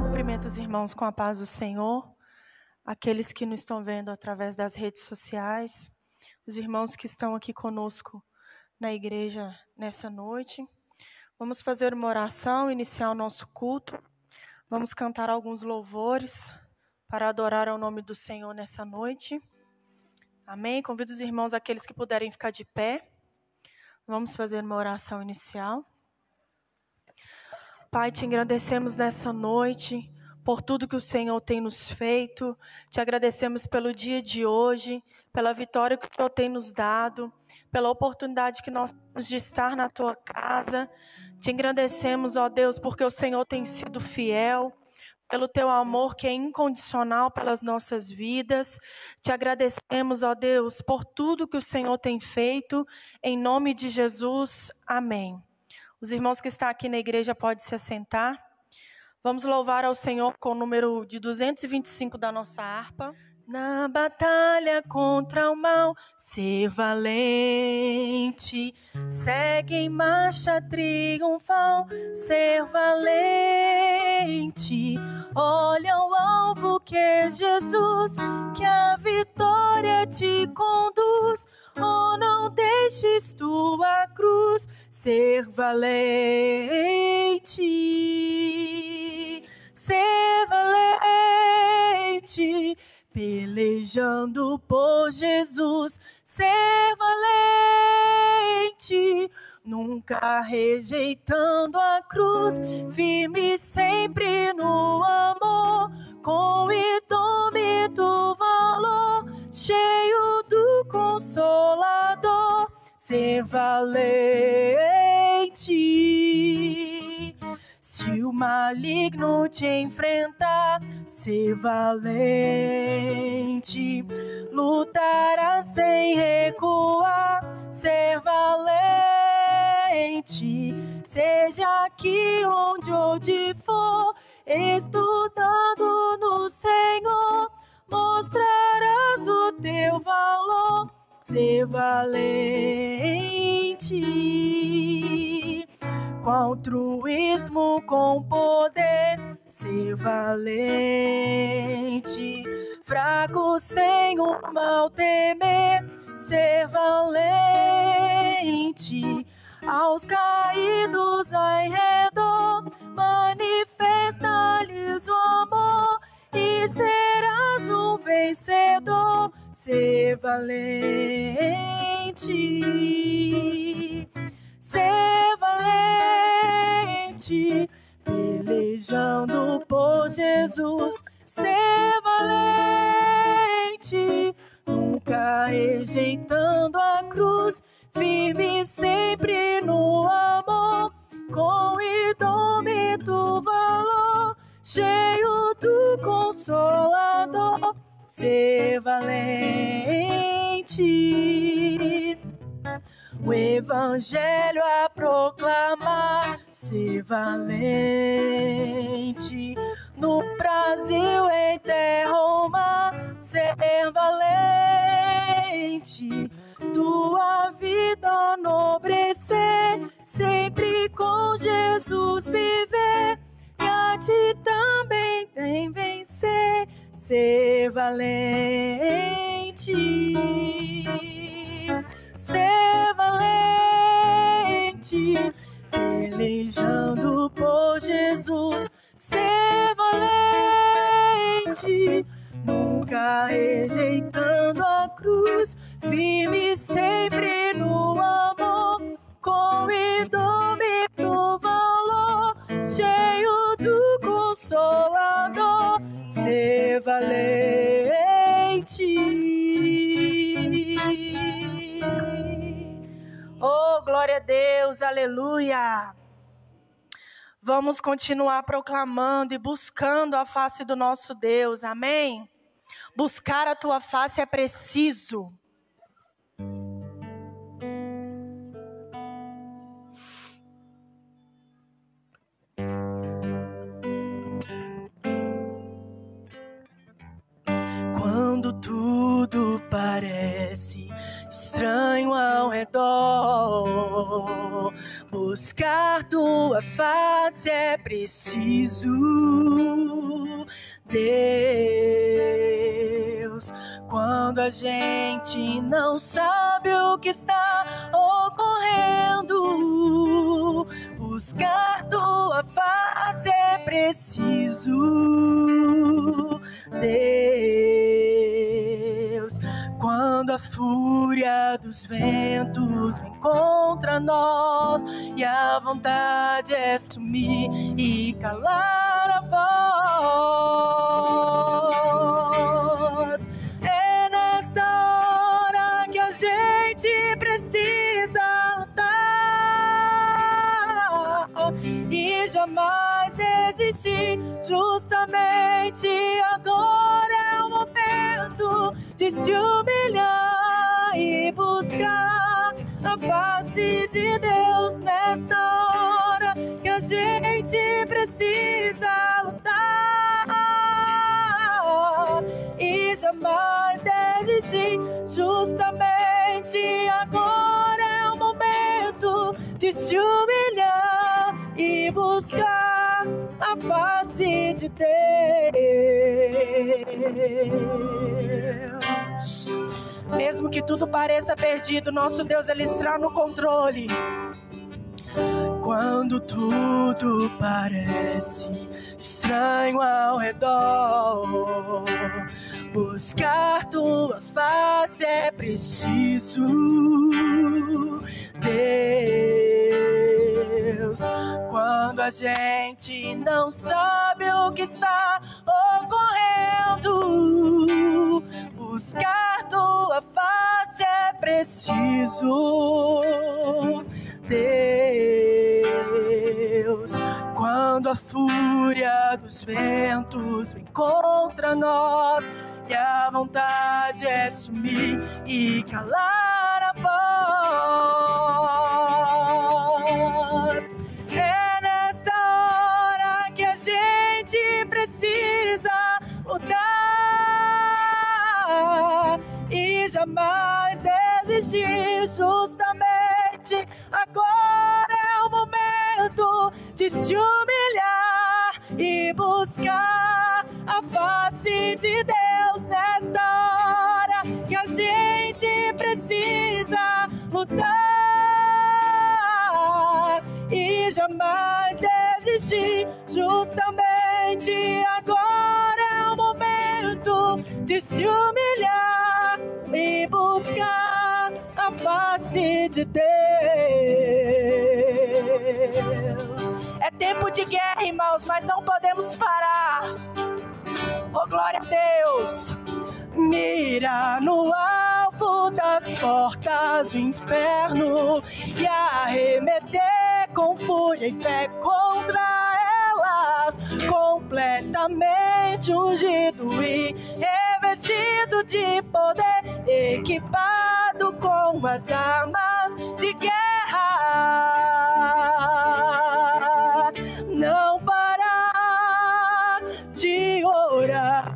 Cumprimento os irmãos com a paz do Senhor, aqueles que nos estão vendo através das redes sociais, os irmãos que estão aqui conosco na igreja nessa noite. Vamos fazer uma oração, iniciar o nosso culto. Vamos cantar alguns louvores para adorar ao nome do Senhor nessa noite. Amém? Convido os irmãos, aqueles que puderem ficar de pé. Vamos fazer uma oração inicial. Pai, te agradecemos nessa noite por tudo que o Senhor tem nos feito. Te agradecemos pelo dia de hoje, pela vitória que o Senhor tem nos dado, pela oportunidade que nós temos de estar na tua casa. Te agradecemos, ó Deus, porque o Senhor tem sido fiel, pelo teu amor que é incondicional pelas nossas vidas. Te agradecemos, ó Deus, por tudo que o Senhor tem feito. Em nome de Jesus, amém. Os irmãos que estão aqui na igreja podem se assentar. Vamos louvar ao Senhor com o número de 225 da nossa harpa. Na batalha contra o mal, ser valente. Segue em marcha triunfal, ser valente. Olha o alvo que é Jesus, que a vitória te conduz. Oh, não deixes tua cruz, ser valente. Ser valente, pelejando por Jesus. Ser valente, nunca rejeitando a cruz. Firme sempre no amor, com indômito valor, cheio do Consolador. Ser valente. Se o maligno te enfrentar, ser valente. Lutará sem recuar, ser valente. Seja aqui onde for, estudando no Senhor, mostrarás o teu valor. Ser valente. Com altruísmo, com poder, ser valente. Fraco sem o mal temer, ser valente. Aos caídos em redor, manifesta-lhes o amor, e serás um vencedor. Ser valente. Ser valente, pelejando por Jesus. Ser valente, nunca rejeitando a cruz. Firme sempre no amor, com indômito valor, cheio do Consolador. Ser valente. O evangelho a proclamar, ser valente. No Brasil, em terra ou mar, ser valente. Tua vida enobrecer, sempre com Jesus viver, e a ti também tem vencer. Ser valente. Ser valente, pelejando por Jesus. Ser valente, nunca rejeitando a cruz. Firme sempre no amor, com indômito valor, cheio do Consolador. Ser valente. Oh, glória a Deus, aleluia. Vamos continuar proclamando e buscando a face do nosso Deus, amém? Buscar a tua face é preciso. Quando tudo redor. Buscar tua face é preciso, Deus. Quando a gente não sabe o que está ocorrendo, buscar tua face é preciso, Deus. Quando a fúria dos ventos vem contra nós e a vontade é sumir e calar a voz, é nesta hora que a gente precisa lutar e jamais desistir. Justamente agora é o momento de se humilhar e buscar a face de Deus. Nesta hora que a gente precisa lutar e jamais desistir. Justamente agora é o momento de se humilhar e buscar a face de Deus. Mesmo que tudo pareça perdido, nosso Deus, Ele está no controle. Quando tudo parece estranho ao redor, buscar tua face é preciso, Deus. Quando a gente não sabe o que está ocorrendo, buscar tua face é preciso, Deus. Quando a fúria dos ventos vem contra nós e a vontade é sumir e calar a voz, é nesta hora que a gente precisa lutar e jamais desistir. Justamente agora é o momento de se humilhar e buscar a face de Deus. Nesta hora que a gente precisa lutar e jamais desistir. Justamente agora é o momento de se humilhar e buscar a face de Deus. É tempo de guerra, irmãos, mas não podemos parar. Oh, glória a Deus. Mira no alvo das portas do inferno e arremeter com fúria e fé contra elas, completamente ungido e revestido de poder, equipado com as armas de guerra. Não parar de orar,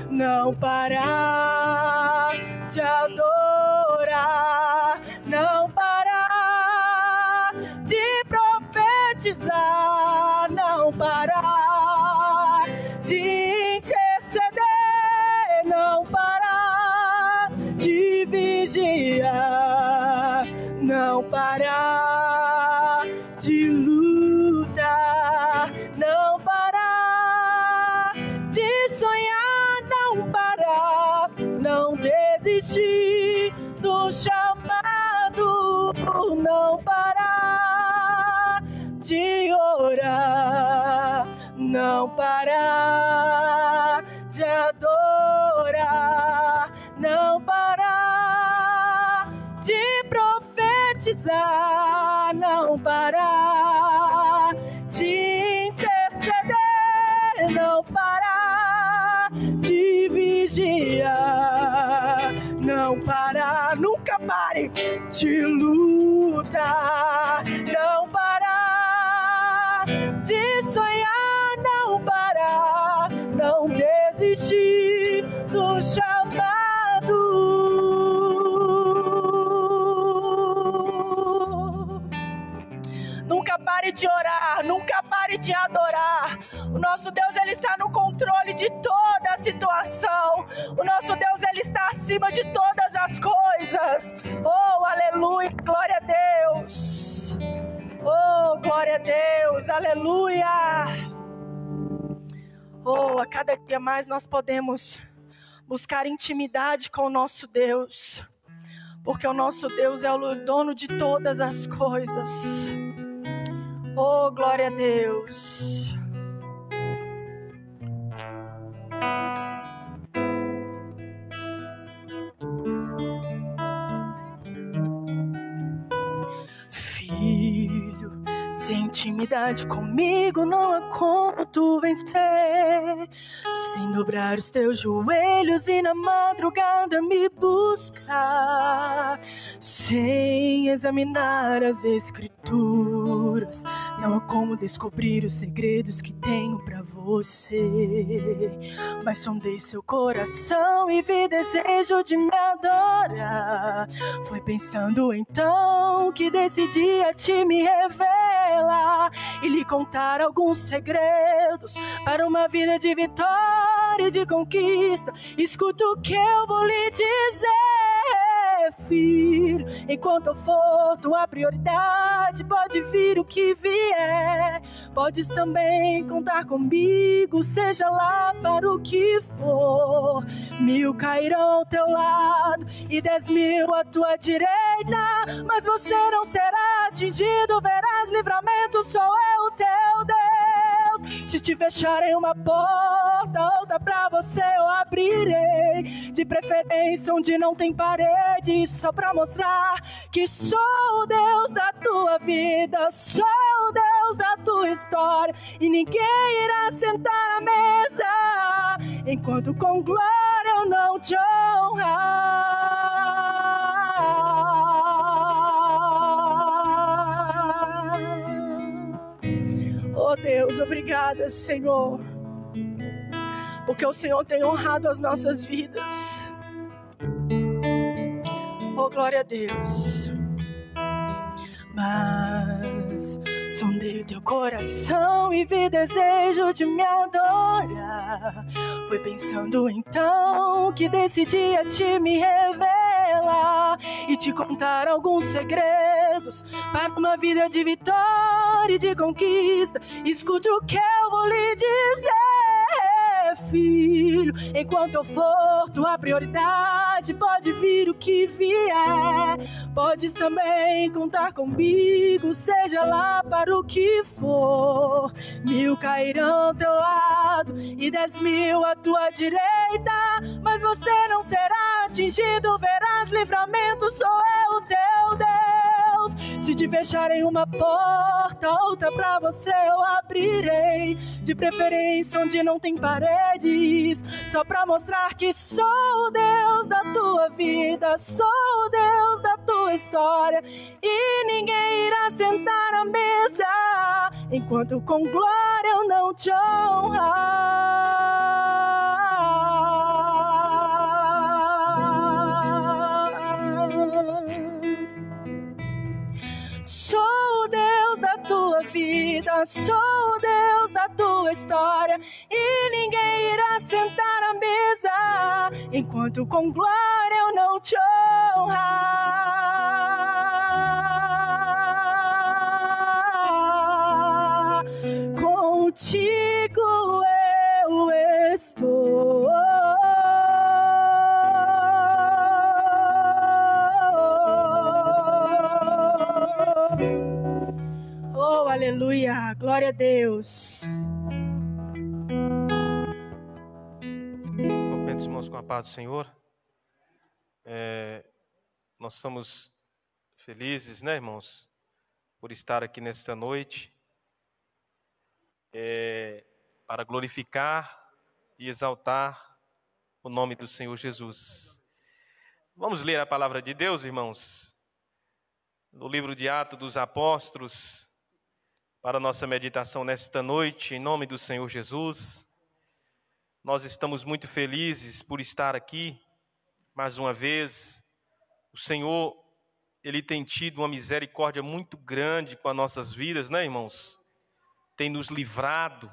não parar de adorar, não parar de profetizar, não parar de interceder, não parar de vigiar, não parar de lutar, não parar de sonhar, não parar, não desistir do chamado, não parar de orar, não parar de adorar, não parar de profetizar, não parar de interceder, não parar de vigiar, não parar, nunca pare de lutar, não parar de sonhar, não parar, não desistir do chamado. pare de orar, nunca pare de adorar. O nosso Deus, Ele está no controle de toda a situação. O nosso Deus, Ele está acima de todas as coisas. Oh, aleluia, glória a Deus. Oh, glória a Deus, aleluia. Oh, a cada dia mais nós podemos buscar intimidade com o nosso Deus, porque o nosso Deus é o dono de todas as coisas. Oh, glória a Deus. Filho, sem intimidade comigo não há como tu vencer. Sem dobrar os teus joelhos e na madrugada me buscar. Sem examinar as escrituras, não há como descobrir os segredos que tenho pra você. Mas sondei seu coração e vi desejo de me adorar. Foi pensando então que decidi a ti me revelar e lhe contar alguns segredos para uma vida de vitória e de conquista. Escuta o que eu vou lhe dizer, filho. Enquanto eu for tua prioridade, pode vir o que vier. Podes também contar comigo, seja lá para o que for. 1000 cairão ao teu lado e 10.000 à tua direita, mas você não será atingido. Verás livramento, sou eu, teu Deus. Se te fecharem uma porta, outra pra você eu abrirei. De preferência onde não tem parede, só pra mostrar que sou o Deus da tua vida, sou o Deus da tua história. E ninguém irá sentar à mesa enquanto com glória eu não te honrar. Oh Deus, obrigada, Senhor, porque o Senhor tem honrado as nossas vidas. Oh, glória a Deus. Mas sondei o teu coração e vi desejo de me adorar. Foi pensando então que decidi a ti me revelar e te contar alguns segredos para uma vida de vitória e de conquista. Escute o que eu vou lhe dizer, filho. Enquanto eu for tua prioridade, pode vir o que vier. Podes também contar comigo, seja lá para o que for. 1000 cairão ao teu lado e 10.000 à tua direita, mas você não será atingido. Verás livramento, sou eu, teu Deus. Se te fecharem uma porta, outra pra você eu abrirei. De preferência onde não tem paredes, só pra mostrar que sou o Deus da tua vida, sou o Deus da tua história. E ninguém irá sentar à mesa enquanto com glória eu não te honrar. Sou o Deus da tua vida, sou o Deus da tua história. E ninguém irá sentar à mesa enquanto com glória eu não te honrar. Contigo eu estou. Oh, aleluia, glória a Deus. Cumprimento os irmãos com a paz do Senhor. Nós somos felizes, né, irmãos, por estar aqui nesta noite, para glorificar e exaltar o nome do Senhor Jesus. Vamos ler a palavra de Deus, irmãos, no livro de Atos dos Apóstolos, para a nossa meditação nesta noite, em nome do Senhor Jesus. Nós estamos muito felizes por estar aqui, mais uma vez. O Senhor, Ele tem tido uma misericórdia muito grande com as nossas vidas, né, irmãos? Tem nos livrado,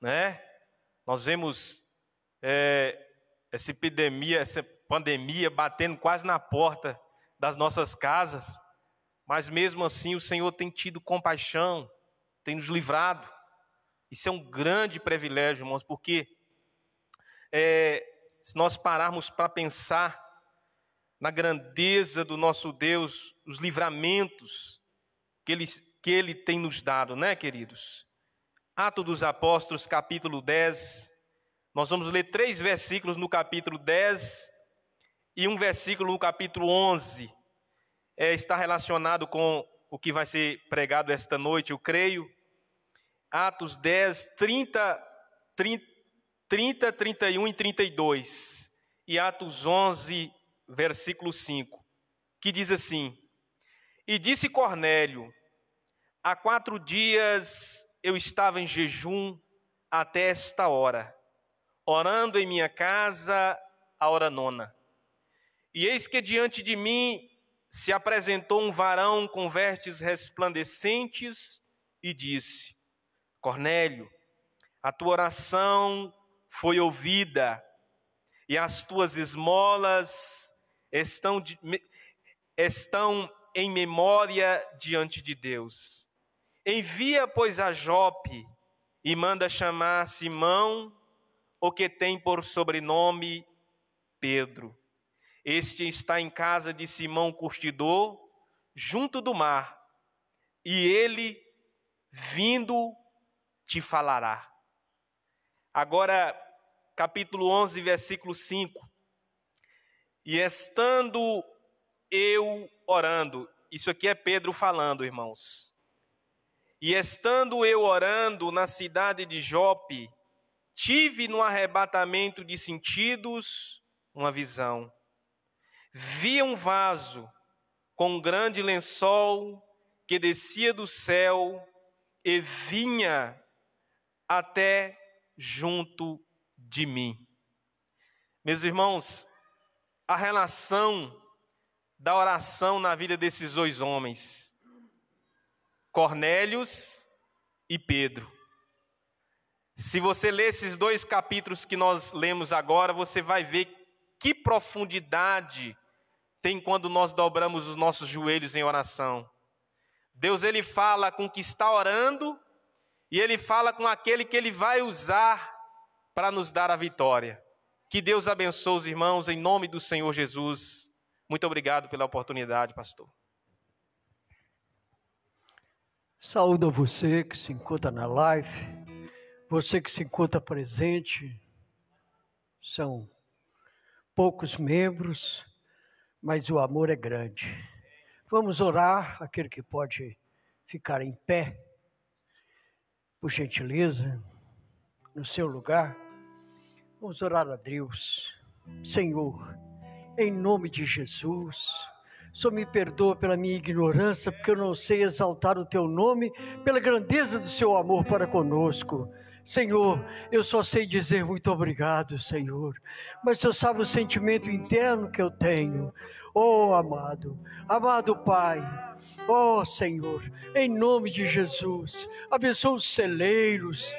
né? Nós vemos essa epidemia, essa pandemia batendo quase na porta das nossas casas, mas mesmo assim o Senhor tem tido compaixão, tem nos livrado. Isso é um grande privilégio, irmãos, porque se nós pararmos para pensar na grandeza do nosso Deus, os livramentos que Ele tem nos dado, né, queridos? Atos dos Apóstolos, capítulo 10, nós vamos ler 3 versículos no capítulo 10 e um versículo no capítulo 11. Está relacionado com o que vai ser pregado esta noite, eu creio. Atos 10, 30, 31 e 32. E Atos 11, versículo 5, que diz assim: E disse Cornélio: há 4 dias eu estava em jejum até esta hora, orando em minha casa a hora 9. E eis que diante de mim se apresentou um varão com vestes resplandecentes e disse: Cornélio, a tua oração foi ouvida e as tuas esmolas estão em memória diante de Deus. Envia, pois, a Jope e manda chamar Simão, o que tem por sobrenome Pedro. Este está em casa de Simão Curtidor, junto do mar, e ele, vindo, te falará. Agora, capítulo 11, versículo 5. E estando eu orando, isso aqui é Pedro falando, irmãos. E estando eu orando na cidade de Jope, tive no arrebatamento de sentidos uma visão. Vi um vaso com um grande lençol que descia do céu e vinha até junto de mim. Meus irmãos, a relação da oração na vida desses 2 homens, Cornélios e Pedro. Se você ler esses 2 capítulos que nós lemos agora, você vai ver que profundidade tem quando nós dobramos os nossos joelhos em oração. Deus, Ele fala com o que está orando e Ele fala com aquele que Ele vai usar para nos dar a vitória. Que Deus abençoe os irmãos em nome do Senhor Jesus. Muito obrigado pela oportunidade, pastor. Saúdo a você que se encontra na live, você que se encontra presente. São poucos membros, mas o amor é grande. Vamos orar, aquele que pode ficar em pé, por gentileza, no seu lugar. Vamos orar a Deus. Senhor, em nome de Jesus, só me perdoa pela minha ignorância, porque eu não sei exaltar o teu nome, pela grandeza do seu amor para conosco. Senhor, eu só sei dizer muito obrigado, Senhor, mas o Senhor sabe o sentimento interno que eu tenho. Oh, amado Pai, oh, Senhor, em nome de Jesus, abençoa os celeiros,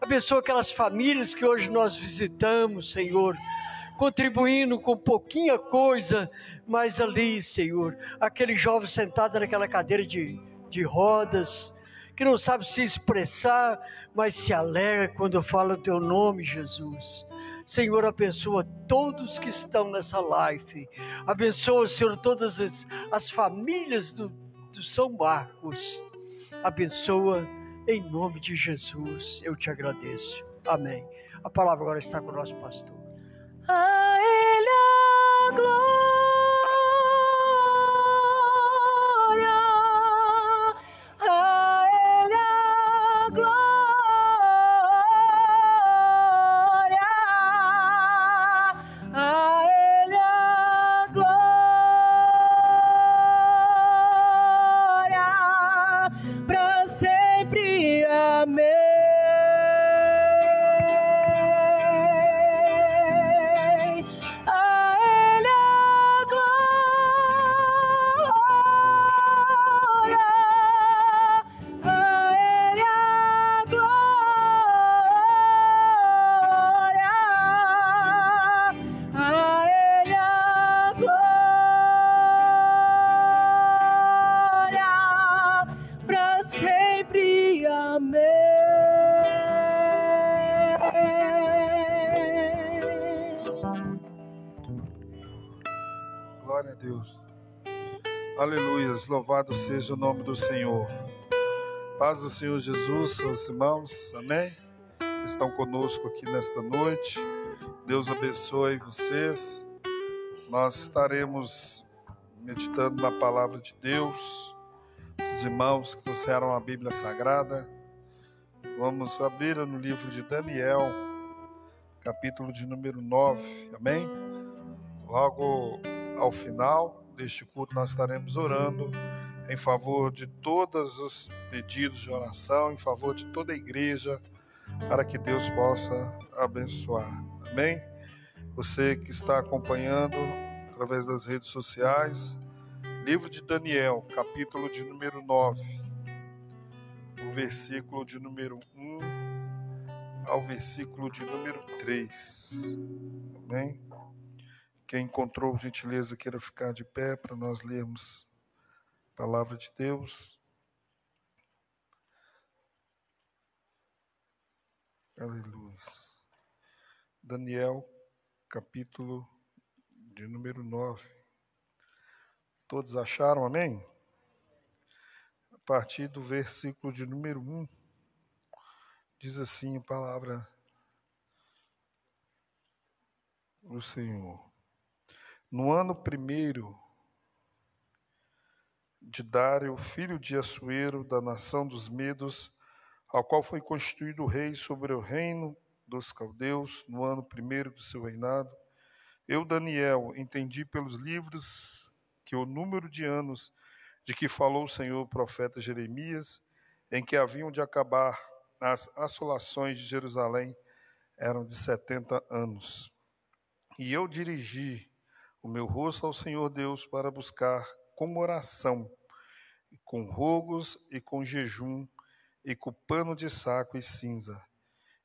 abençoa aquelas famílias que hoje nós visitamos, Senhor, contribuindo com pouquinha coisa, mas ali, Senhor, aquele jovem sentado naquela cadeira de rodas, que não sabe se expressar, mas se alegra quando fala o teu nome, Jesus. Senhor, abençoa todos que estão nessa live. Abençoa, Senhor, todas as famílias do São Marcos. Abençoa em nome de Jesus. Eu te agradeço. Amém. A palavra agora está com o nosso pastor. A Ele a glória, a Ele a glória, a Ele a glória, para sempre. Amém. Glória a Deus. Aleluias. Louvado seja o nome do Senhor. Paz do Senhor Jesus, seus irmãos. Amém? Estão conosco aqui nesta noite. Deus abençoe vocês. Nós estaremos meditando na palavra de Deus. Os irmãos que trouxeram a Bíblia Sagrada, vamos abrir no livro de Daniel, capítulo de número 9, amém? Logo ao final deste culto nós estaremos orando em favor de todos os pedidos de oração, em favor de toda a igreja, para que Deus possa abençoar, amém? Você que está acompanhando através das redes sociais, livro de Daniel, capítulo de número 9, o versículo de número 1 ao versículo de número 3. Amém? Quem encontrou gentileza queira ficar de pé para nós lermos a palavra de Deus. Aleluia. Daniel, capítulo de número 9. Todos acharam, amém? A partir do versículo de número 1, diz assim a palavra do Senhor. No ano primeiro de Dário, filho de Assuero, da nação dos Medos, ao qual foi constituído rei sobre o reino dos caldeus, no ano primeiro do seu reinado, eu, Daniel, entendi pelos livros que o número de anos de que falou o Senhor o profeta Jeremias, em que haviam de acabar as assolações de Jerusalém, eram de 70 anos. E eu dirigi o meu rosto ao Senhor Deus para buscar com oração, e com rogos e com jejum, e com pano de saco e cinza.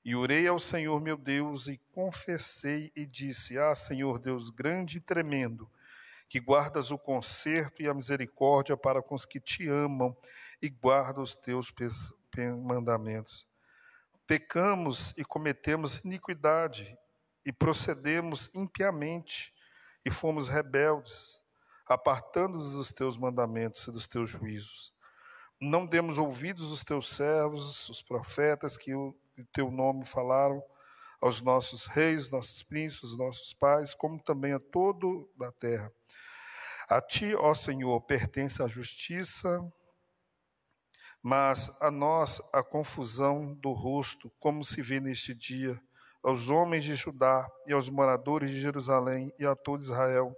E orei ao Senhor meu Deus e confessei e disse: Ah, Senhor Deus grande e tremendo, que guardas o conserto e a misericórdia para com os que te amam e guardam os teus mandamentos. Pecamos e cometemos iniquidade e procedemos impiamente e fomos rebeldes, apartando-nos dos teus mandamentos e dos teus juízos. Não demos ouvidos aos teus servos, os profetas que o teu nome falaram aos nossos reis, nossos príncipes, nossos pais, como também a todo da terra. A ti, ó Senhor, pertence a justiça, mas a nós a confusão do rosto, como se vê neste dia, aos homens de Judá e aos moradores de Jerusalém e a todo Israel,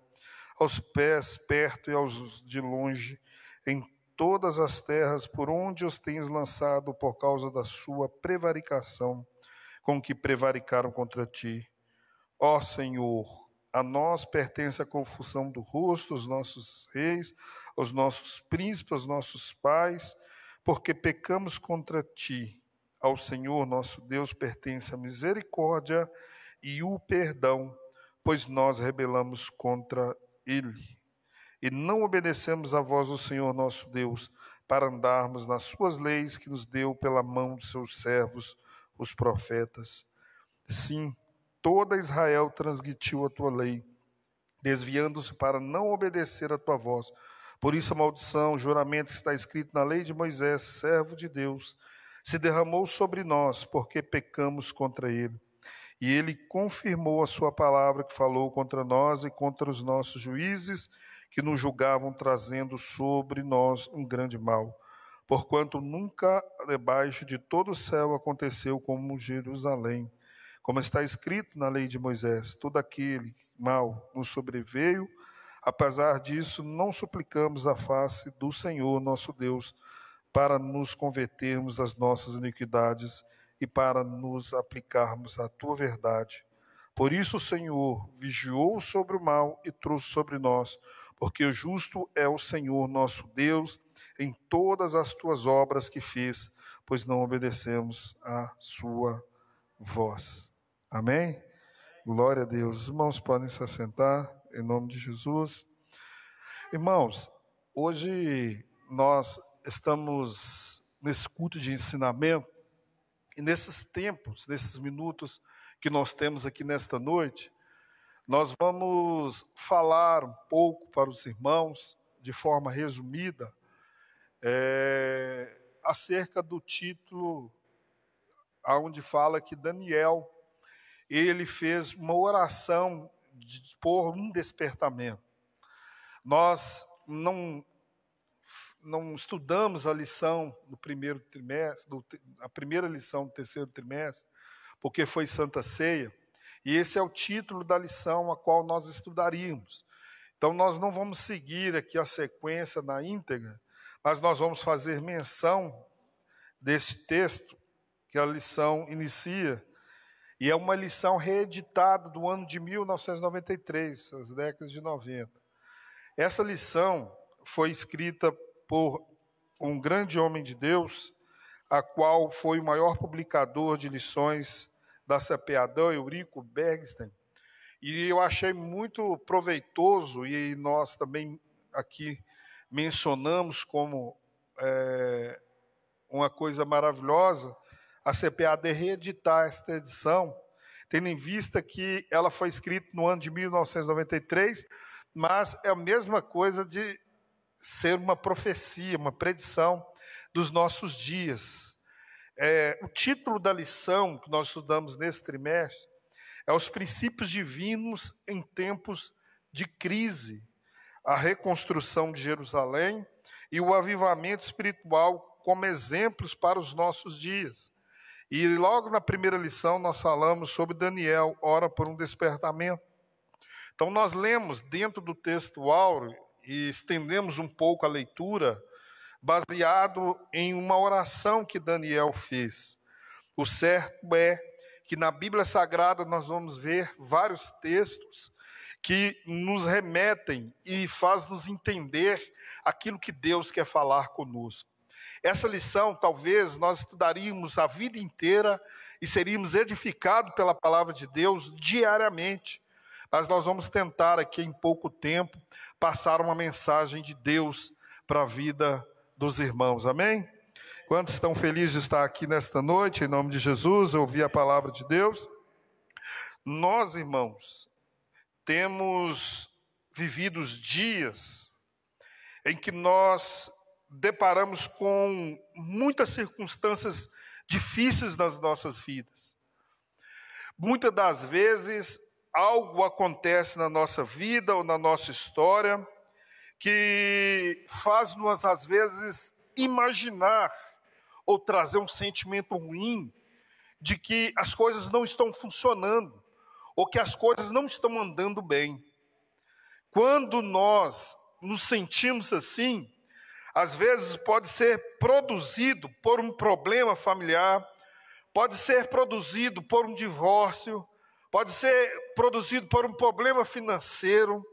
aos pés perto e aos de longe, em todas as terras por onde os tens lançado por causa da sua prevaricação, com que prevaricaram contra ti. Ó Senhor, a nós pertence a confusão do rosto, aos nossos reis, aos nossos príncipes, aos nossos pais, porque pecamos contra ti. Ao Senhor nosso Deus pertence a misericórdia e o perdão, pois nós rebelamos contra ele. E não obedecemos à voz do Senhor nosso Deus, para andarmos nas suas leis que nos deu pela mão de seus servos, os profetas. Sim, toda Israel transgrediu a tua lei, desviando-se para não obedecer a tua voz. Por isso a maldição, o juramento que está escrito na lei de Moisés, servo de Deus, se derramou sobre nós, porque pecamos contra ele. E ele confirmou a sua palavra que falou contra nós e contra os nossos juízes, que nos julgavam, trazendo sobre nós um grande mal. Porquanto nunca debaixo de todo o céu aconteceu como Jerusalém. Como está escrito na lei de Moisés, todo aquele mal nos sobreveio. Apesar disso, não suplicamos a face do Senhor nosso Deus, para nos convertermos das nossas iniquidades e para nos aplicarmos à tua verdade. Por isso o Senhor vigiou sobre o mal e trouxe sobre nós, porque o justo é o Senhor nosso Deus em todas as tuas obras que fez, pois não obedecemos à sua voz. Amém? Glória a Deus. Os irmãos podem se assentar, em nome de Jesus. Irmãos, hoje nós estamos nesse culto de ensinamento, e nesses tempos, nesses minutos que nós temos aqui nesta noite, Nós vamos falar um pouco para os irmãos, de forma resumida, acerca do título, onde fala que Daniel, ele fez uma oração por um despertamento. Nós não estudamos a lição do primeiro trimestre, a primeira lição do terceiro trimestre, porque foi Santa Ceia, e esse é o título da lição a qual nós estudaríamos. Então nós não vamos seguir aqui a sequência na íntegra, mas nós vamos fazer menção desse texto que a lição inicia, e é uma lição reeditada do ano de 1993, as décadas de 90. Essa lição foi escrita por um grande homem de Deus, a qual foi o maior publicador de lições da CPADã, Eurico Bergstein, e eu achei muito proveitoso, e nós também aqui mencionamos como uma coisa maravilhosa, a CPAD reeditar esta edição, tendo em vista que ela foi escrita no ano de 1993, mas é a mesma coisa de ser uma profecia, uma predição dos nossos dias. O título da lição que nós estudamos nesse trimestre é Os Princípios Divinos em Tempos de Crise, a reconstrução de Jerusalém e o avivamento espiritual como exemplos para os nossos dias. E logo na primeira lição nós falamos sobre Daniel, ora por um despertamento. Então nós lemos dentro do texto áureo e estendemos um pouco a leitura, baseado em uma oração que Daniel fez. O certo é que na Bíblia Sagrada nós vamos ver vários textos que nos remetem e faz-nos entender aquilo que Deus quer falar conosco. Essa lição, talvez, nós estudaríamos a vida inteira e seríamos edificados pela palavra de Deus diariamente. Mas nós vamos tentar aqui, em pouco tempo, passar uma mensagem de Deus para a vida dos irmãos. Amém? Quantos estão felizes de estar aqui nesta noite, em nome de Jesus, ouvir a palavra de Deus? Nós, irmãos, temos vivido os dias em que nós deparamos com muitas circunstâncias difíceis nas nossas vidas. Muitas das vezes, algo acontece na nossa vida ou na nossa história que faz-nos, às vezes, imaginar ou trazer um sentimento ruim de que as coisas não estão funcionando ou que as coisas não estão andando bem. Quando nós nos sentimos assim, às vezes pode ser produzido por um problema familiar, pode ser produzido por um divórcio, pode ser produzido por um problema financeiro,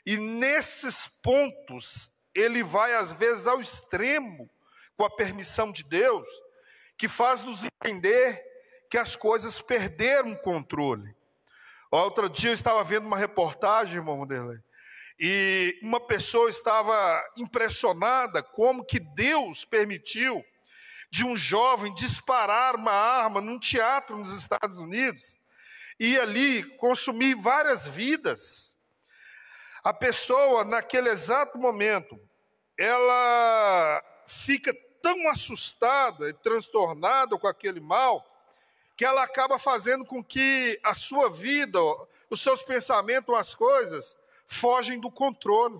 e nesses pontos ele vai às vezes ao extremo, com a permissão de Deus, que faz nos entender que as coisas perderam o controle. Outro dia eu estava vendo uma reportagem, irmão Vanderlei, e uma pessoa estava impressionada como que Deus permitiu de um jovem disparar uma arma num teatro nos Estados Unidos e ali consumir várias vidas. A pessoa, naquele exato momento, ela fica tão assustada e transtornada com aquele mal, que ela acaba fazendo com que a sua vida, os seus pensamentos, as coisas, fogem do controle.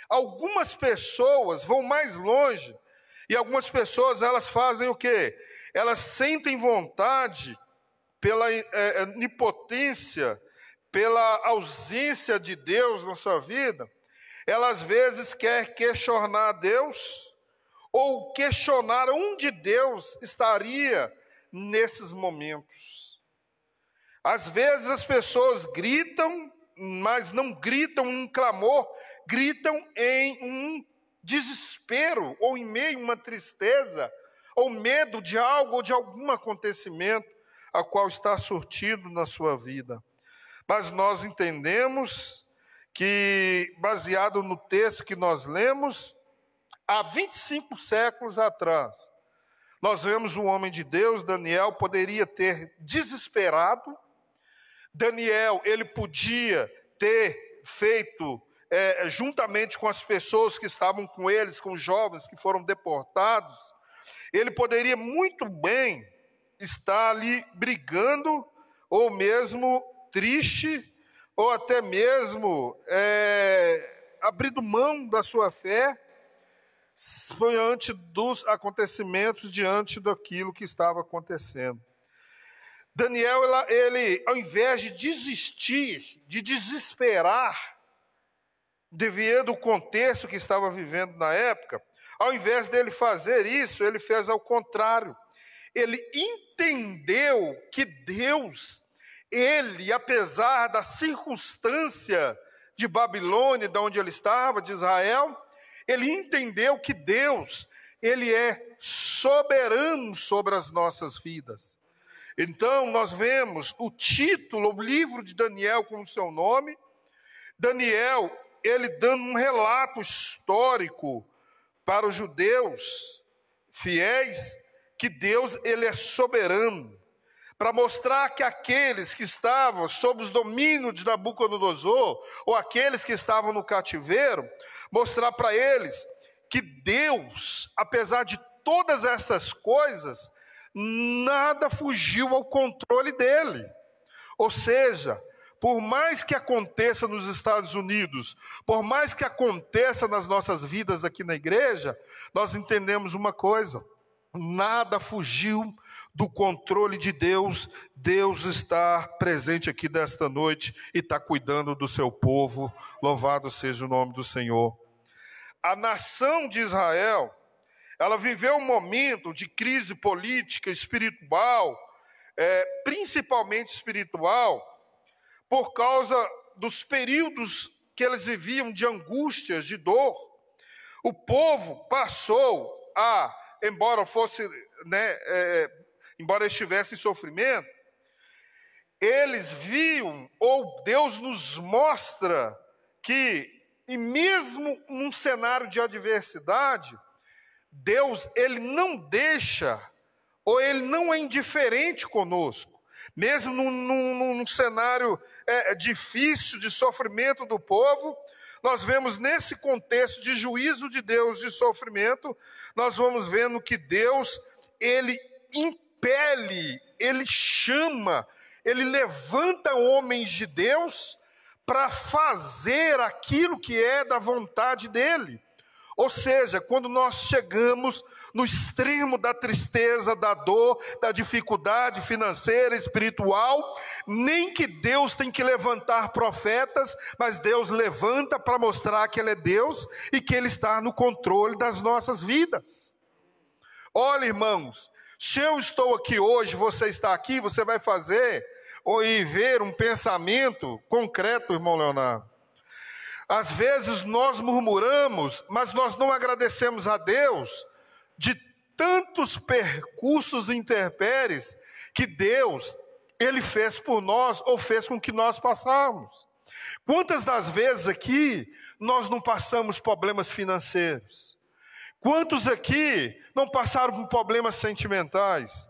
Algumas pessoas vão mais longe, e algumas pessoas, elas fazem o quê? Elas sentem vontade, pela onipotência, pela ausência de Deus na sua vida, ela às vezes quer questionar Deus, ou questionar onde Deus estaria nesses momentos. Às vezes as pessoas gritam, mas não gritam em um clamor, gritam em um desespero, ou em meio a uma tristeza, ou medo de algo, ou de algum acontecimento, a qual está surtido na sua vida. Mas nós entendemos que, baseado no texto que nós lemos, há 25 séculos atrás, nós vemos um homem de Deus, Daniel, poderia ter desesperado, Daniel, ele podia ter feito, juntamente com as pessoas que estavam com eles, com os jovens que foram deportados, ele poderia muito bem estar ali brigando, ou mesmo triste, ou até mesmo abrindo mão da sua fé, diante dos acontecimentos, diante daquilo que estava acontecendo. Daniel, ele, ao invés de desistir, de desesperar, devido ao contexto que estava vivendo na época, ao invés dele fazer isso, ele fez ao contrário. Ele entendeu que Deus, ele, apesar da circunstância de Babilônia, de onde ele estava, de Israel, ele entendeu que Deus, ele é soberano sobre as nossas vidas. Então, nós vemos o título, o livro de Daniel com o seu nome. Daniel, ele dando um relato histórico para os judeus fiéis, que Deus, ele é soberano, para mostrar que aqueles que estavam sob os domínios de Nabucodonosor, ou aqueles que estavam no cativeiro, mostrar para eles que Deus, apesar de todas essas coisas, nada fugiu ao controle dele. Ou seja, por mais que aconteça nos Estados Unidos, por mais que aconteça nas nossas vidas aqui na igreja, nós entendemos uma coisa: nada fugiu do controle de Deus. Deus está presente aqui nesta noite e está cuidando do seu povo. Louvado seja o nome do Senhor. A nação de Israel, ela viveu um momento de crise política, espiritual, principalmente espiritual, por causa dos períodos que eles viviam de angústias, de dor. O povo passou a, embora estivesse em sofrimento, eles viam, ou Deus nos mostra que, e mesmo num cenário de adversidade, Deus, ele não deixa, ou ele não é indiferente conosco. Mesmo num cenário difícil, de sofrimento do povo, nós vemos nesse contexto de juízo de Deus, de sofrimento, nós vamos vendo que Deus, ele impele, ele chama, ele levanta homens de Deus para fazer aquilo que é da vontade dele. Ou seja, quando nós chegamos no extremo da tristeza, da dor, da dificuldade financeira, espiritual, nem que Deus tem que levantar profetas, mas Deus levanta para mostrar que Ele é Deus e que Ele está no controle das nossas vidas. Olha, irmãos, se eu estou aqui hoje, você está aqui, você vai fazer ou ver um pensamento concreto, irmão Leonardo. Às vezes nós murmuramos, mas nós não agradecemos a Deus de tantos percursos intempéries que Deus, ele fez por nós, ou fez com que nós passamos. Quantas das vezes aqui nós não passamos problemas financeiros? Quantos aqui não passaram por problemas sentimentais?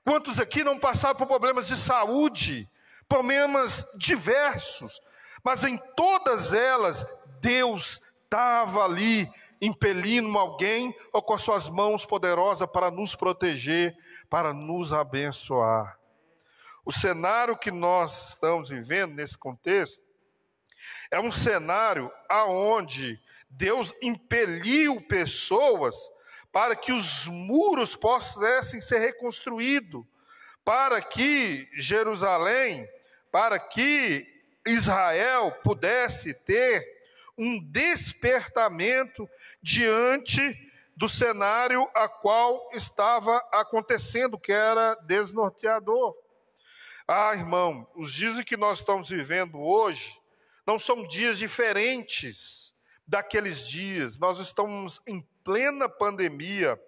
Quantos aqui não passaram por problemas de saúde? Problemas diversos. Mas em todas elas, Deus estava ali, impelindo alguém, ou com as suas mãos poderosas para nos proteger, para nos abençoar. O cenário que nós estamos vivendo nesse contexto, é um cenário aonde Deus impeliu pessoas para que os muros pudessem ser reconstruídos, para que Jerusalém, para que Israel pudesse ter um despertamento diante do cenário a qual estava acontecendo, que era desnorteador. Ah, irmão, os dias que nós estamos vivendo hoje não são dias diferentes daqueles dias. Nós estamos em plena pandemia,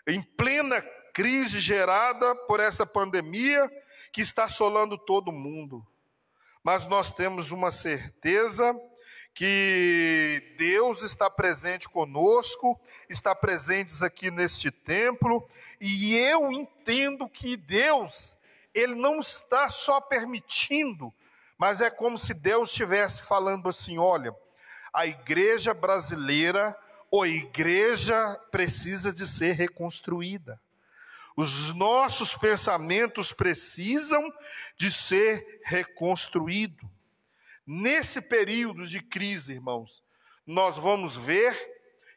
em plena crise gerada por essa pandemia que está assolando todo mundo. Mas nós temos uma certeza que Deus está presente conosco, está presente aqui neste templo, e eu entendo que Deus, Ele não está só permitindo mas é como se Deus estivesse falando assim: olha, a igreja brasileira, ou a igreja precisa de ser reconstruída. Os nossos pensamentos precisam de ser reconstruídos. Nesse período de crise, irmãos, nós vamos ver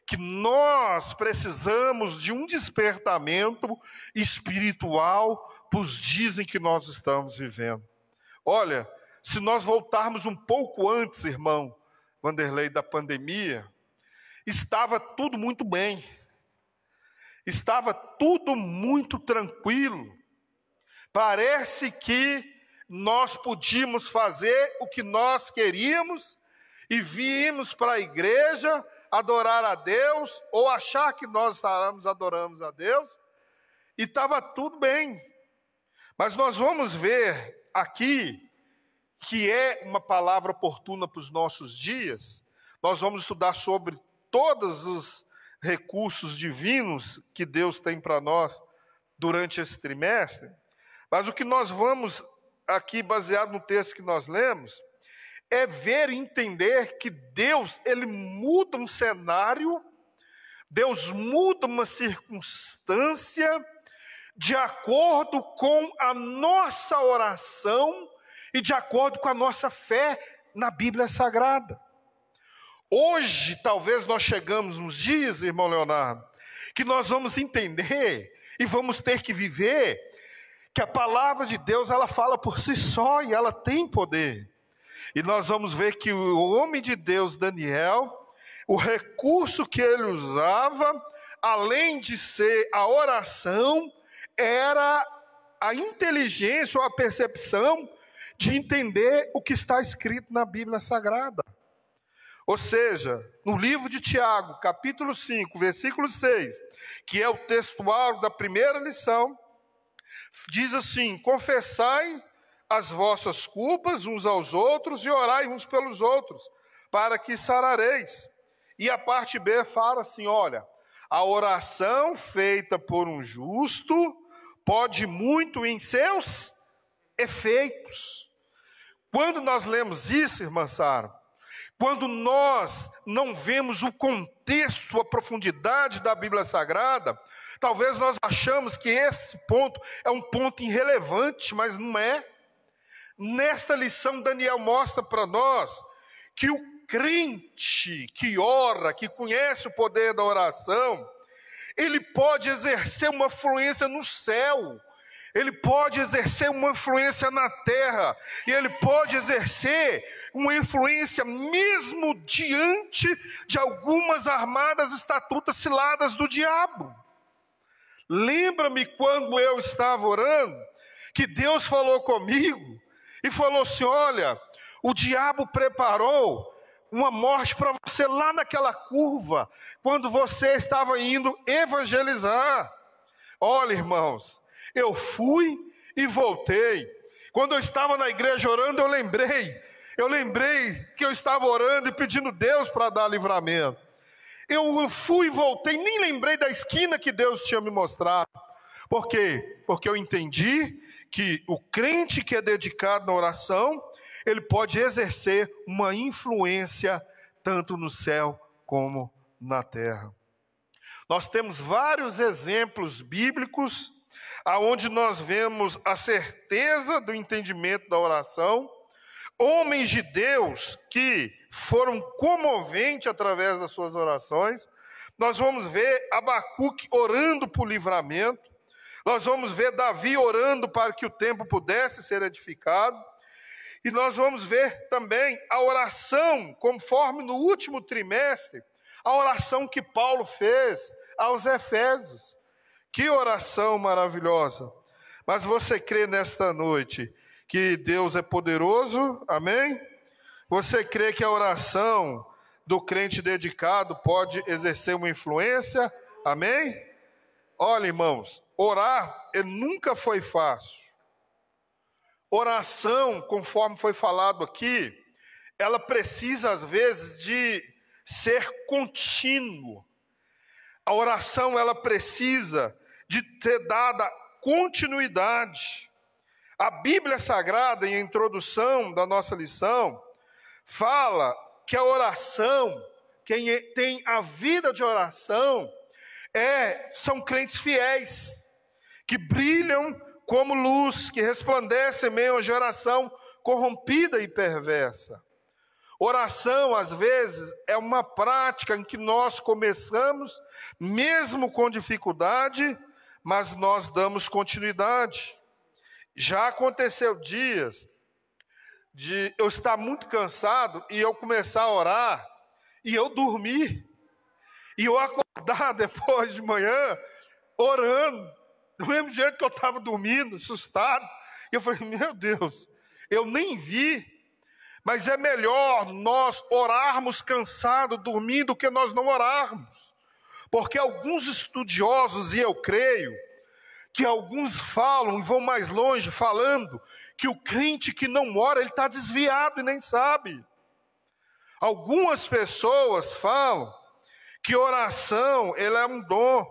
que nós precisamos de um despertamento espiritual para os dias em que nós estamos vivendo. Olha, se nós voltarmos um pouco antes, irmão Vanderlei, da pandemia, estava tudo muito bem. Estava tudo muito tranquilo. Parece que nós podíamos fazer o que nós queríamos e víamos para a igreja adorar a Deus, ou achar que nós adoramos a Deus, e estava tudo bem. Mas nós vamos ver aqui, que é uma palavra oportuna para os nossos dias. Nós vamos estudar sobre todos os recursos divinos que Deus tem para nós durante esse trimestre. Mas o que nós vamos aqui, baseado no texto que nós lemos, é ver e entender que Deus, Ele muda um cenário, Deus muda uma circunstância de acordo com a nossa oração e de acordo com a nossa fé na Bíblia Sagrada. Hoje, talvez nós chegamos nos dias, irmão Leonardo, que nós vamos entender e vamos ter que viver que a palavra de Deus, ela fala por si só e ela tem poder. E nós vamos ver que o homem de Deus, Daniel, o recurso que ele usava, além de ser a oração, era a inteligência ou a percepção de entender o que está escrito na Bíblia Sagrada. Ou seja, no livro de Tiago, capítulo 5, versículo 6, que é o textual da primeira lição, diz assim: confessai as vossas culpas uns aos outros e orai uns pelos outros, para que sarareis. E a parte B fala assim: olha, a oração feita por um justo pode muito em seus efeitos. Quando nós lemos isso, irmã Sara, quando nós não vemos o contexto, a profundidade da Bíblia Sagrada, talvez nós achamos que esse ponto é um ponto irrelevante, mas não é. Nesta lição, Daniel mostra para nós que o crente que ora, que conhece o poder da oração, ele pode exercer uma influência no céu, ele pode exercer uma influência na terra, e ele pode exercer uma influência mesmo diante de algumas armadas estatutas ciladas do diabo. Lembra-me quando eu estava orando, que Deus falou comigo, e falou assim: olha, o diabo preparou uma morte para você lá naquela curva, quando você estava indo evangelizar. Olha, irmãos, eu fui e voltei. Quando eu estava na igreja orando, eu lembrei que eu estava orando e pedindo Deus para dar livramento. Eu fui e voltei, nem lembrei da esquina que Deus tinha me mostrado. Por quê? Porque eu entendi que o crente que é dedicado na oração, ele pode exercer uma influência tanto no céu como na terra. Nós temos vários exemplos bíblicos aonde nós vemos a certeza do entendimento da oração, homens de Deus que foram comoventes através das suas orações. Nós vamos ver Abacuque orando por livramento, nós vamos ver Davi orando para que o templo pudesse ser edificado, e nós vamos ver também a oração, conforme no último trimestre, a oração que Paulo fez aos Efésios. Que oração maravilhosa! Mas você crê nesta noite que Deus é poderoso? Amém? Você crê que a oração do crente dedicado pode exercer uma influência? Amém? Olha, irmãos, orar nunca foi fácil. Oração, conforme foi falado aqui, ela precisa às vezes de ser contínuo. A oração, ela precisa de ter dada continuidade. A Bíblia Sagrada, em introdução da nossa lição, fala que a oração, quem tem a vida de oração, são crentes fiéis, que brilham como luz, que resplandecem em meio à geração corrompida e perversa. Oração, às vezes, é uma prática em que nós começamos, mesmo com dificuldade, mas nós damos continuidade. Já aconteceu dias de eu estar muito cansado e eu começar a orar e eu dormir. E eu acordar depois de manhã orando, do mesmo jeito que eu estava dormindo, assustado. E eu falei, meu Deus, eu nem vi. Mas é melhor nós orarmos cansados, dormindo, do que nós não orarmos. Porque alguns estudiosos, e eu creio, que alguns falam e vão mais longe falando que o crente que não ora, ele está desviado e nem sabe. Algumas pessoas falam que oração, ele é um dom,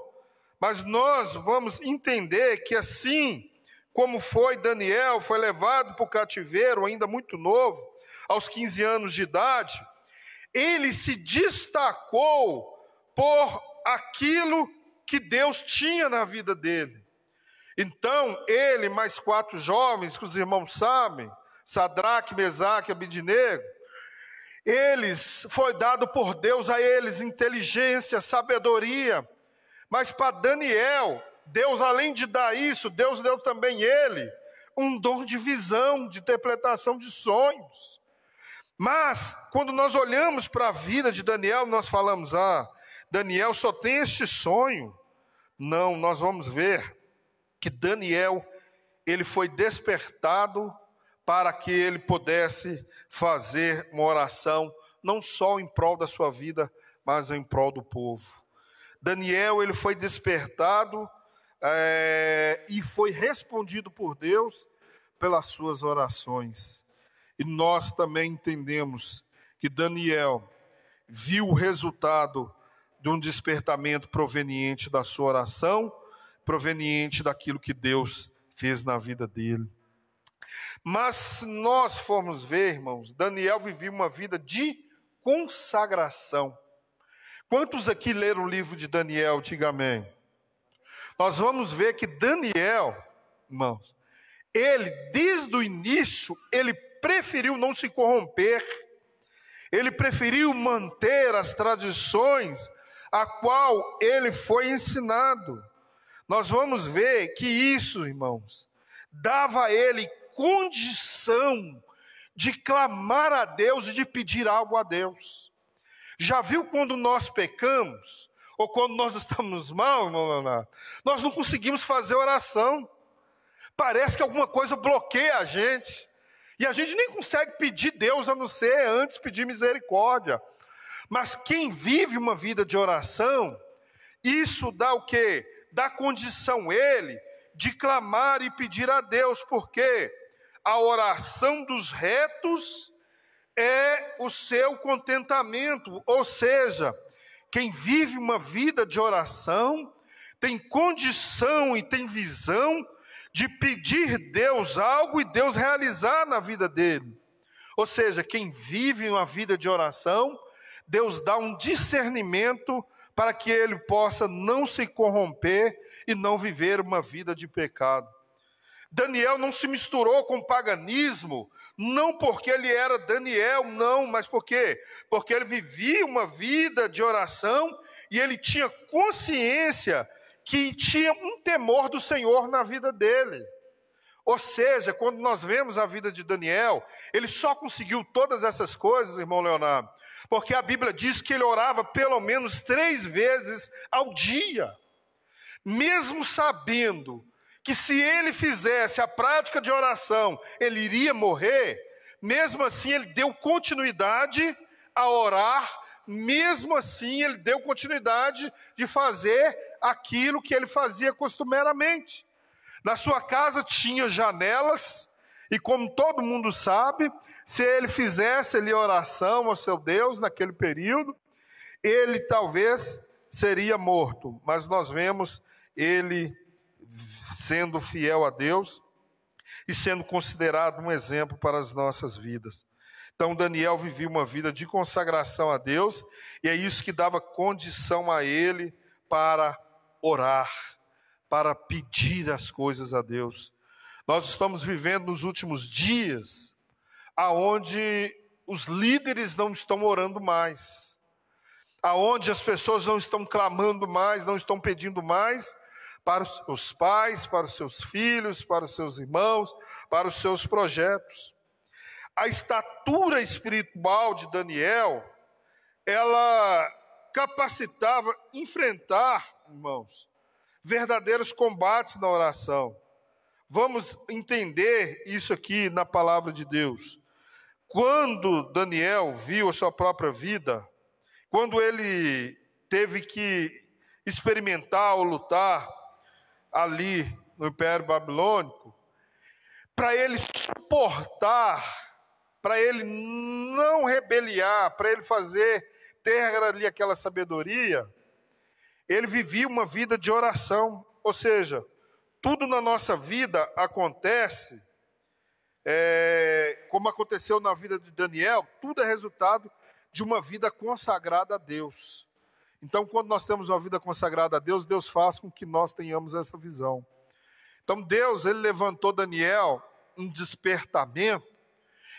mas nós vamos entender que assim como foi Daniel, foi levado para o cativeiro ainda muito novo, aos 15 anos de idade, ele se destacou por aquilo que Deus tinha na vida dele. Então, ele mais 4 jovens, que os irmãos sabem, Sadraque, Mesaque e Abidnego, foi dado por Deus a eles inteligência, sabedoria, mas para Daniel, Deus, além de dar isso, Deus deu também ele um dom de visão, de interpretação de sonhos. Mas, quando nós olhamos para a vida de Daniel, nós falamos, Daniel só tem este sonho. Não, nós vamos ver que Daniel, ele foi despertado para que ele pudesse fazer uma oração, não só em prol da sua vida, mas em prol do povo. Daniel, ele foi despertado e foi respondido por Deus pelas suas orações. E nós também entendemos que Daniel viu o resultado de um despertamento proveniente da sua oração, proveniente daquilo que Deus fez na vida dele. Mas se nós formos ver, irmãos, Daniel vivia uma vida de consagração. Quantos aqui leram o livro de Daniel, diga amém? Nós vamos ver que Daniel, irmãos, ele desde o início, ele preferiu não se corromper, ele preferiu manter as tradições a qual ele foi ensinado. Nós vamos ver que isso, irmãos, dava a ele condição de clamar a Deus e de pedir algo a Deus. Já viu quando nós pecamos, ou quando nós estamos mal, irmão Leonardo, nós não conseguimos fazer oração. Parece que alguma coisa bloqueia a gente. E a gente nem consegue pedir Deus a não ser antes pedir misericórdia. Mas quem vive uma vida de oração, isso dá o quê? Dá condição ele de clamar e pedir a Deus, porque a oração dos retos é o seu contentamento. Ou seja, quem vive uma vida de oração tem condição e tem visão de pedir Deus algo e Deus realizar na vida dele. Ou seja, quem vive uma vida de oração, Deus dá um discernimento para que ele possa não se corromper e não viver uma vida de pecado. Daniel não se misturou com o paganismo, não porque ele era Daniel, não, mas por quê? Porque ele vivia uma vida de oração e ele tinha consciência que tinha um temor do Senhor na vida dele. Ou seja, quando nós vemos a vida de Daniel, ele só conseguiu todas essas coisas, irmão Leonardo, porque a Bíblia diz que ele orava pelo menos 3 vezes ao dia, mesmo sabendo que se ele fizesse a prática de oração, ele iria morrer, mesmo assim ele deu continuidade a orar, mesmo assim ele deu continuidade de fazer aquilo que ele fazia costumeiramente. Na sua casa tinha janelas, e como todo mundo sabe, se ele fizesse ali oração ao seu Deus naquele período, ele talvez seria morto. Mas nós vemos ele sendo fiel a Deus, e sendo considerado um exemplo para as nossas vidas. Então Daniel vivia uma vida de consagração a Deus, e é isso que dava condição a ele para orar, para pedir as coisas a Deus. Nós estamos vivendo nos últimos dias, aonde os líderes não estão orando mais, aonde as pessoas não estão clamando mais, não estão pedindo mais para os seus pais, para os seus filhos, para os seus irmãos, para os seus projetos. A estatura espiritual de Daniel, ela capacitava enfrentar, irmãos, verdadeiros combates na oração. Vamos entender isso aqui na palavra de Deus. Quando Daniel viu a sua própria vida, quando ele teve que experimentar ou lutar ali no Império Babilônico, para ele suportar, para ele não rebeliar, para ele ter ali aquela sabedoria, ele vivia uma vida de oração. Ou seja, tudo na nossa vida acontece, como aconteceu na vida de Daniel, tudo é resultado de uma vida consagrada a Deus. Então, quando nós temos uma vida consagrada a Deus, Deus faz com que nós tenhamos essa visão. Então, Deus, ele levantou Daniel um despertamento,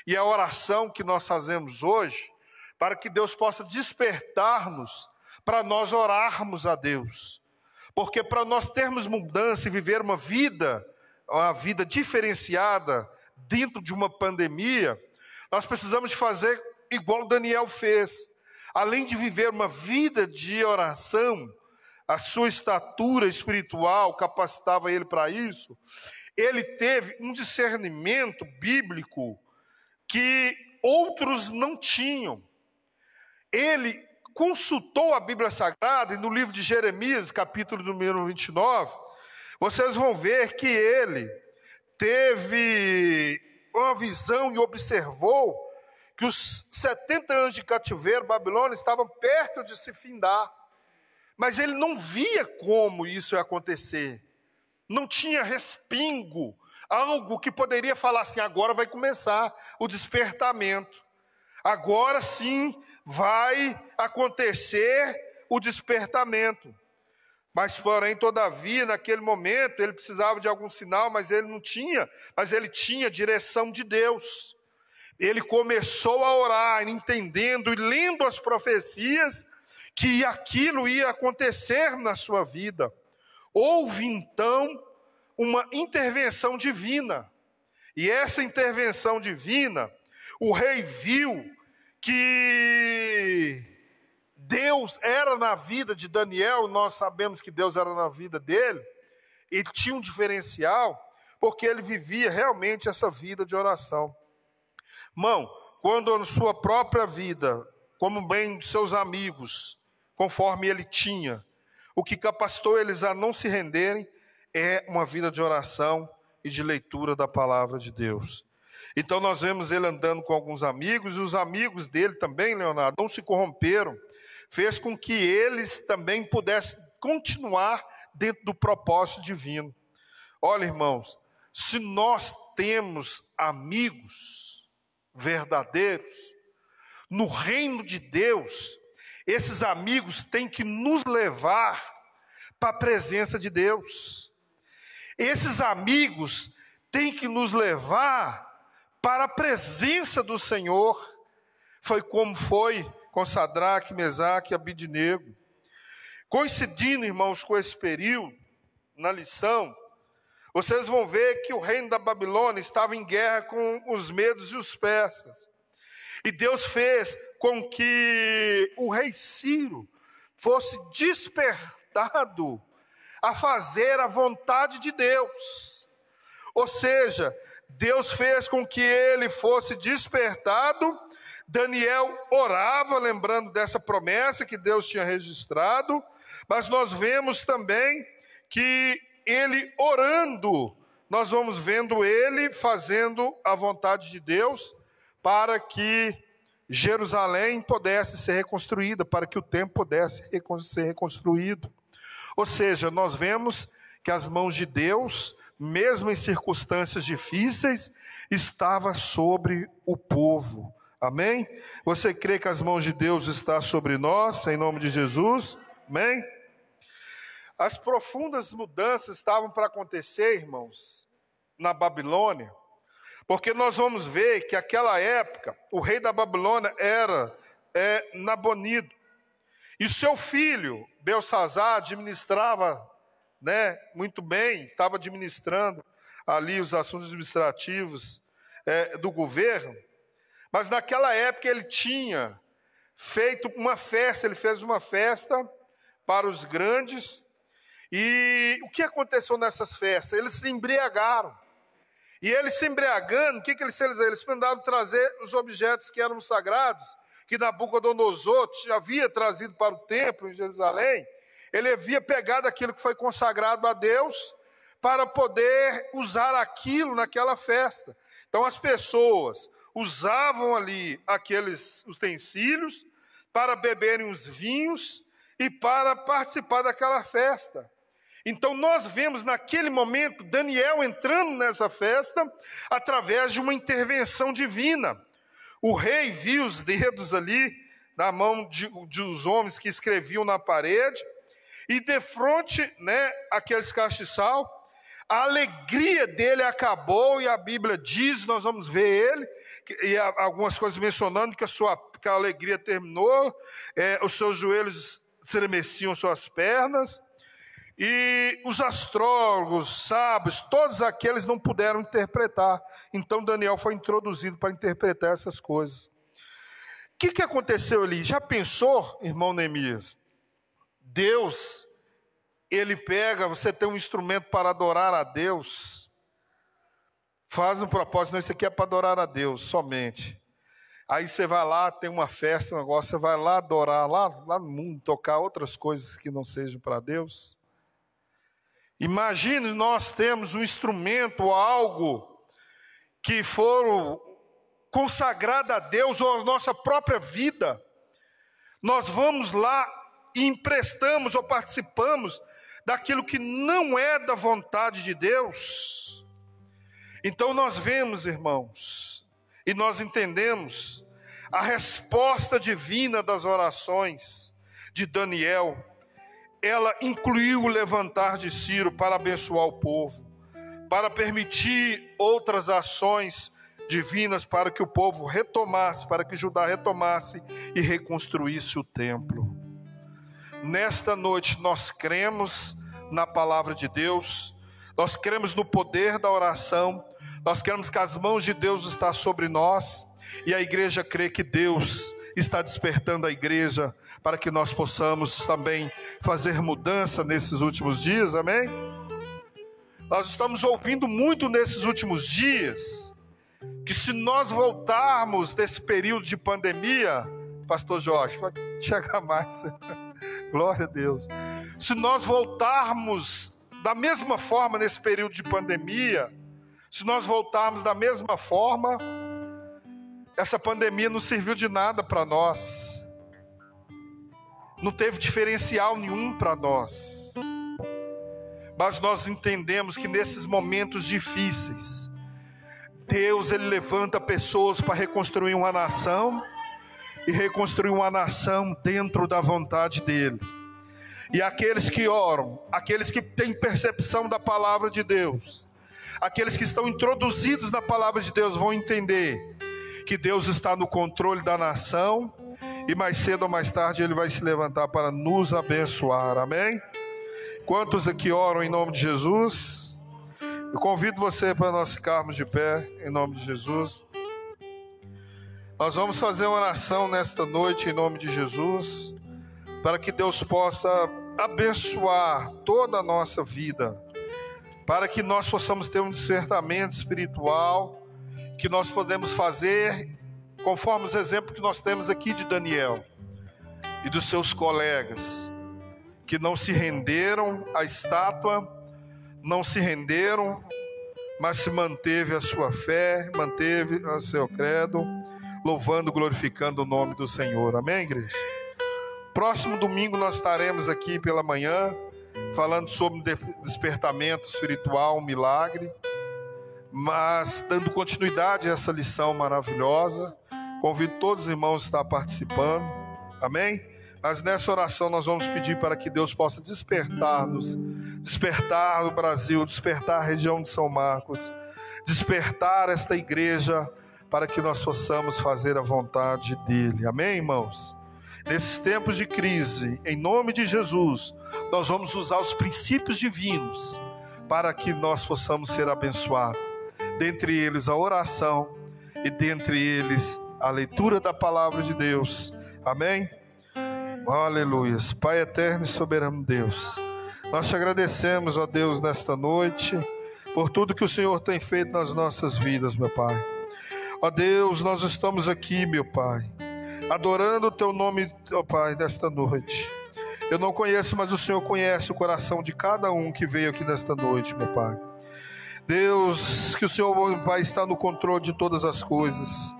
e a oração que nós fazemos hoje, para que Deus possa despertar-nos, para nós orarmos a Deus. Porque para nós termos mudança e viver uma vida diferenciada dentro de uma pandemia, nós precisamos de fazer igual Daniel fez. Além de viver uma vida de oração, a sua estatura espiritual capacitava ele para isso, ele teve um discernimento bíblico que outros não tinham. Ele consultou a Bíblia Sagrada, e no livro de Jeremias, capítulo número 29, vocês vão ver que ele teve uma visão e observou que os 70 anos de cativeiro babilônico estavam perto de se findar. Mas ele não via como isso ia acontecer. Não tinha respingo, algo que poderia falar assim, agora vai começar o despertamento. Agora sim vai acontecer o despertamento. Mas, porém, todavia, naquele momento, ele precisava de algum sinal, mas ele não tinha. Mas ele tinha direção de Deus. Ele começou a orar, entendendo e lendo as profecias, que aquilo ia acontecer na sua vida. Houve, então, uma intervenção divina. E essa intervenção divina, o rei viu que Deus era na vida de Daniel, nós sabemos que Deus era na vida dele, e tinha um diferencial, porque ele vivia realmente essa vida de oração. Irmão, quando a sua própria vida, como bem dos seus amigos, conforme ele tinha, o que capacitou eles a não se renderem é uma vida de oração e de leitura da palavra de Deus. Então nós vemos ele andando com alguns amigos, e os amigos dele também, Leonardo, não se corromperam, fez com que eles também pudessem continuar dentro do propósito divino. Olha, irmãos, se nós temos amigos verdadeiros no reino de Deus, esses amigos têm que nos levar para a presença de Deus. Esses amigos têm que nos levar para a presença do Senhor. Foi como foi com Sadraque, Mesaque e Abidnego. Coincidindo, irmãos, com esse período, na lição, vocês vão ver que o reino da Babilônia estava em guerra com os medos e os persas. E Deus fez com que o rei Ciro fosse despertado a fazer a vontade de Deus. Ou seja, Deus fez com que ele fosse despertado. Daniel orava, lembrando dessa promessa que Deus tinha registrado, mas nós vemos também que ele orando, nós vamos vendo ele fazendo a vontade de Deus para que Jerusalém pudesse ser reconstruída, para que o templo pudesse ser reconstruído. Ou seja, nós vemos que as mãos de Deus mesmo em circunstâncias difíceis, estava sobre o povo. Amém? Você crê que as mãos de Deus estão sobre nós, em nome de Jesus? Amém? As profundas mudanças estavam para acontecer, irmãos, na Babilônia, porque nós vamos ver que naquela época, o rei da Babilônia era Nabonido, e seu filho, Belsazar, administrava, muito bem, estava administrando ali os assuntos administrativos do governo, mas naquela época ele tinha feito uma festa, ele fez uma festa para os grandes. E o que aconteceu nessas festas? Eles se embriagaram. E eles se embriagando, o que eles fizeram? Eles mandaram trazer os objetos que eram sagrados, que Nabucodonosor havia trazido para o templo em Jerusalém. Ele havia pegado aquilo que foi consagrado a Deus para poder usar aquilo naquela festa. Então as pessoas usavam ali aqueles utensílios para beberem os vinhos e para participar daquela festa. Então nós vemos naquele momento Daniel entrando nessa festa através de uma intervenção divina. O rei viu os dedos ali na mão dos homens que escreviam na parede, e defronte aqueles castiçal, a alegria dele acabou, e a Bíblia diz, nós vamos ver ele, e algumas coisas mencionando que a alegria terminou, os seus joelhos estremeciam suas pernas, e os astrólogos, sábios, todos aqueles não puderam interpretar. Então Daniel foi introduzido para interpretar essas coisas. O que aconteceu ali? Já pensou, irmão Neemias? Deus, ele pega, você tem um instrumento para adorar a Deus, faz um propósito, não, isso aqui é para adorar a Deus somente. Aí você vai lá, tem uma festa, um negócio, você vai lá adorar, lá no mundo, tocar outras coisas que não sejam para Deus. Imagine nós temos um instrumento, algo que for consagrado a Deus ou a nossa própria vida. Nós vamos lá e emprestamos ou participamos daquilo que não é da vontade de Deus. Então nós vemos, irmãos, e nós entendemos a resposta divina das orações de Daniel. Ela incluiu o levantar de Ciro para abençoar o povo, para permitir outras ações divinas para que o povo retomasse, para que Judá retomasse e reconstruísse o templo. Nesta noite nós cremos na palavra de Deus, nós cremos no poder da oração, nós cremos que as mãos de Deus estão sobre nós, e a igreja crê que Deus está despertando a igreja para que nós possamos também fazer mudança nesses últimos dias, amém? Nós estamos ouvindo muito nesses últimos dias, que se nós voltarmos desse período de pandemia, pastor Jorge, vai chegar mais, glória a Deus, se nós voltarmos da mesma forma nesse período de pandemia, se nós voltarmos da mesma forma, essa pandemia não serviu de nada para nós, não teve diferencial nenhum para nós, mas nós entendemos que nesses momentos difíceis, Deus, Ele levanta pessoas para reconstruir uma nação, e reconstruir uma nação dentro da vontade dEle. E aqueles que oram, aqueles que têm percepção da palavra de Deus, aqueles que estão introduzidos na palavra de Deus vão entender que Deus está no controle da nação, e mais cedo ou mais tarde Ele vai se levantar para nos abençoar, amém? Quantos aqui oram em nome de Jesus? Eu convido você para nós ficarmos de pé, em nome de Jesus. Nós vamos fazer uma oração nesta noite, em nome de Jesus, para que Deus possa abençoar toda a nossa vida, para que nós possamos ter um despertamento espiritual, que nós podemos fazer conforme os exemplos que nós temos aqui de Daniel e dos seus colegas, que não se renderam à estátua, não se renderam, mas se manteve a sua fé, manteve o seu credo, louvando, glorificando o nome do Senhor. Amém, igreja? Próximo domingo nós estaremos aqui pela manhã, falando sobre despertamento espiritual, um milagre, mas dando continuidade a essa lição maravilhosa. Convido todos os irmãos a estar participando, amém? Mas nessa oração nós vamos pedir para que Deus possa despertar-nos, despertar o Brasil, despertar a região de São Marcos, despertar esta igreja para que nós possamos fazer a vontade dEle, amém, irmãos? Nesses tempos de crise, em nome de Jesus, nós vamos usar os princípios divinos para que nós possamos ser abençoados. Dentre eles a oração e dentre eles a leitura da palavra de Deus, amém? Aleluia. Pai eterno e soberano Deus, nós te agradecemos, ó Deus, nesta noite, por tudo que o Senhor tem feito nas nossas vidas, meu Pai. Ó Deus, nós estamos aqui, meu Pai, adorando o teu nome, ó Pai, nesta noite. Eu não conheço, mas o Senhor conhece o coração de cada um que veio aqui nesta noite, meu Pai. Deus, que o Senhor, meu Pai, está no controle de todas as coisas.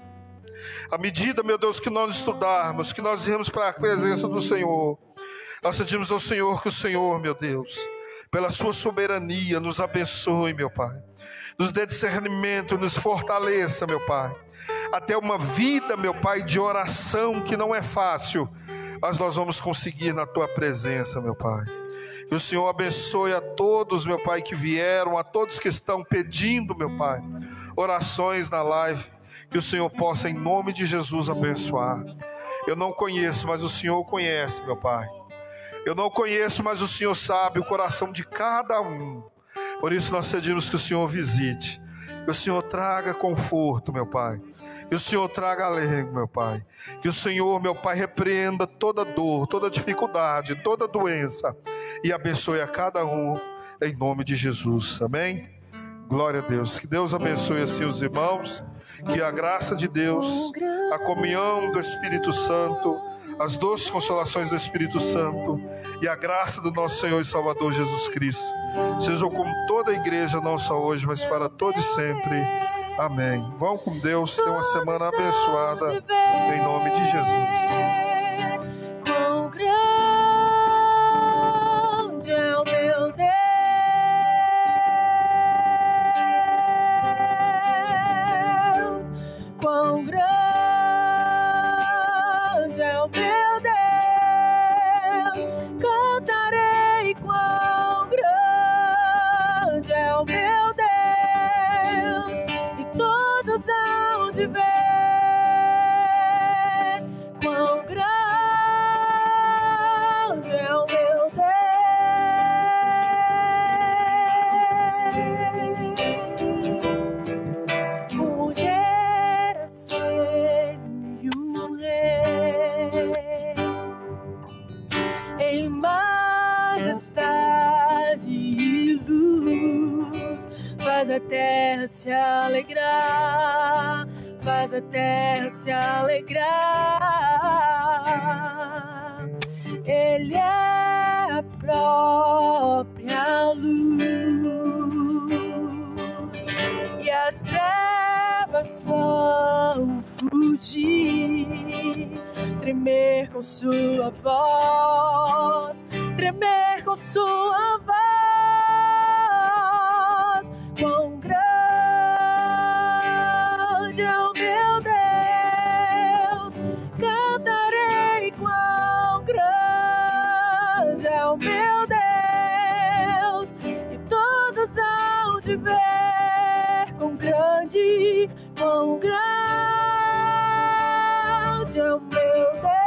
À medida, meu Deus, que nós estudarmos, que nós irmos para a presença do Senhor, nós pedimos ao Senhor que o Senhor, meu Deus, pela sua soberania, nos abençoe, meu Pai. Nos dê discernimento, nos fortaleça, meu Pai. Até uma vida, meu Pai, de oração que não é fácil, mas nós vamos conseguir na Tua presença, meu Pai. Que o Senhor abençoe a todos, meu Pai, que vieram, a todos que estão pedindo, meu Pai, orações na live. Que o Senhor possa, em nome de Jesus, abençoar. Eu não conheço, mas o Senhor conhece, meu Pai. Eu não conheço, mas o Senhor sabe o coração de cada um. Por isso nós pedimos que o Senhor visite. Que o Senhor traga conforto, meu Pai. Que o Senhor traga alento, meu Pai. Que o Senhor, meu Pai, repreenda toda dor, toda dificuldade, toda doença. E abençoe a cada um, em nome de Jesus. Amém? Glória a Deus. Que Deus abençoe assim os irmãos. Que a graça de Deus, a comunhão do Espírito Santo, as doces consolações do Espírito Santo e a graça do nosso Senhor e Salvador Jesus Cristo sejam com toda a igreja, não só hoje, mas para todo e sempre. Amém. Vão com Deus, tenham uma semana abençoada, em nome de Jesus. Quão grande é o meu Deus, quão grande é o meu Deus, cantarei quão grande é o meu Deus, e todos hão de ver quão grande é o meu Deus. Por em majestade e luz, faz a terra se alegrar, faz a terra se alegrar. Ele é a própria luz e as trevas vão fugir, tremer com sua voz, tremer com sua voz. Quão grande é o meu Deus, cantarei quão grande é o meu Deus, e todos hão de ver quão grande é o meu Deus.